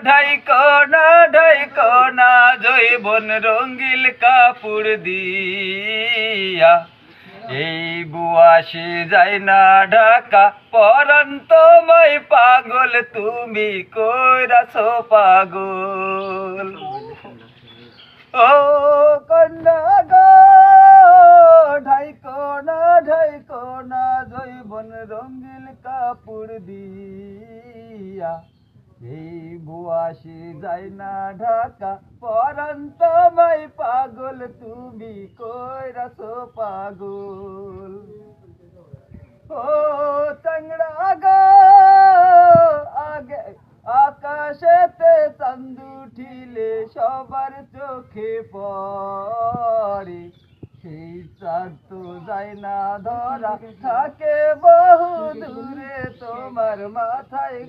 ঢাইকো না জৈবন রঙ্গিল কাপড় দিয়া এই বুয়াশি যায় না ঢাকা পরান তোমায় পাগল তুমি কইরাছো পাগল ও কন্যা গো ঢাইকো না জৈবন রঙ্গিল কাপড় দিয়া এই বুয়াশি যায় না ঢাকা পরান তোমায় পাগল তুমি কইরাছো পাগল ও চাংড়া গো আগে আকাশেতে চাঁদ উঠিলে সবার চোখে পড়ে সেই চাঁদ তো যায় না ধরা থাকে বহু দূরে তোমার মাথায়